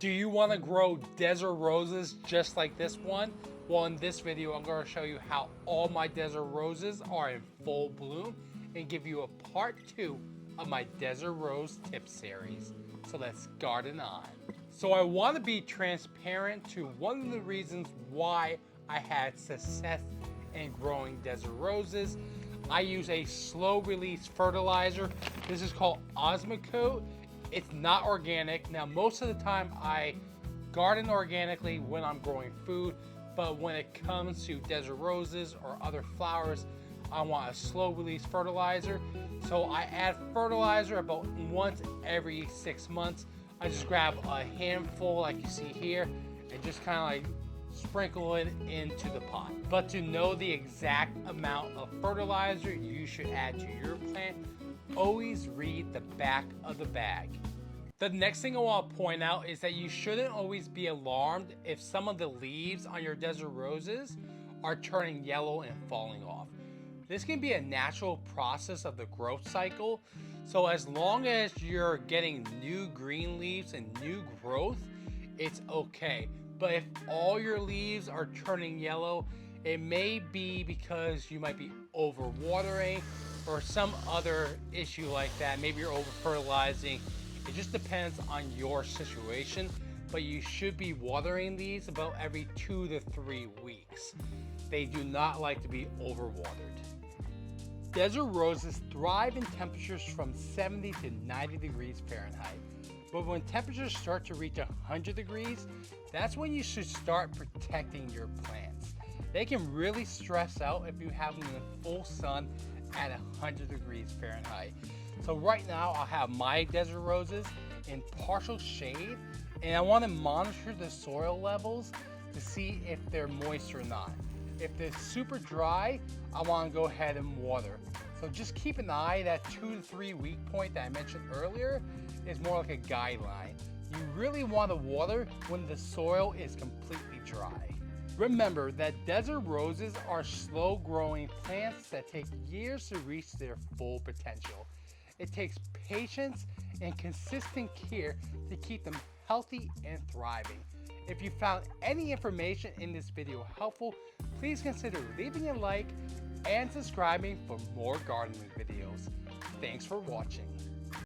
Do you want to grow desert roses just like this one? Well, in this video, I'm going to show you how all my desert roses are in full bloom and give you a part 2 of my desert rose tip series. So let's garden on. So I want to be transparent to one of the reasons why I had success in growing desert roses. I use a slow release fertilizer. This is called Osmocote. It's not organic. Now, most of the time I garden organically when I'm growing food, but when it comes to desert roses or other flowers, I want a slow release fertilizer. So I add fertilizer about once every 6 months. I just grab a handful like you see here and just kind of like sprinkle it into the pot. But to know the exact amount of fertilizer you should add to your plant, always read the back of the bag. The next thing I want to point out is that you shouldn't always be alarmed if some of the leaves on your desert roses are turning yellow and falling off. This can be a natural process of the growth cycle, so as long as you're getting new green leaves and new growth, it's okay. But if all your leaves are turning yellow, it may be because you might be overwatering or some other issue like that. Maybe you're over fertilizing. It just depends on your situation, but you should be watering these about every 2 to 3 weeks. They do not like to be overwatered. Desert roses thrive in temperatures from 70 to 90 degrees Fahrenheit. But when temperatures start to reach 100 degrees, that's when you should start protecting your plants. They can really stress out if you have them in the full sun at 100 degrees Fahrenheit. So right now I'll have my desert roses in partial shade, and I want to monitor the soil levels to see if they're moist or not. If they're super dry, I want to go ahead and water. So just keep an eye. That 2 to 3 week point that I mentioned earlier is more like a guideline. You really want to water when the soil is completely dry. Remember that desert roses are slow growing plants that take years to reach their full potential. It takes patience and consistent care to keep them healthy and thriving. If you found any information in this video helpful, please consider leaving a like and subscribing for more gardening videos. Thanks for watching.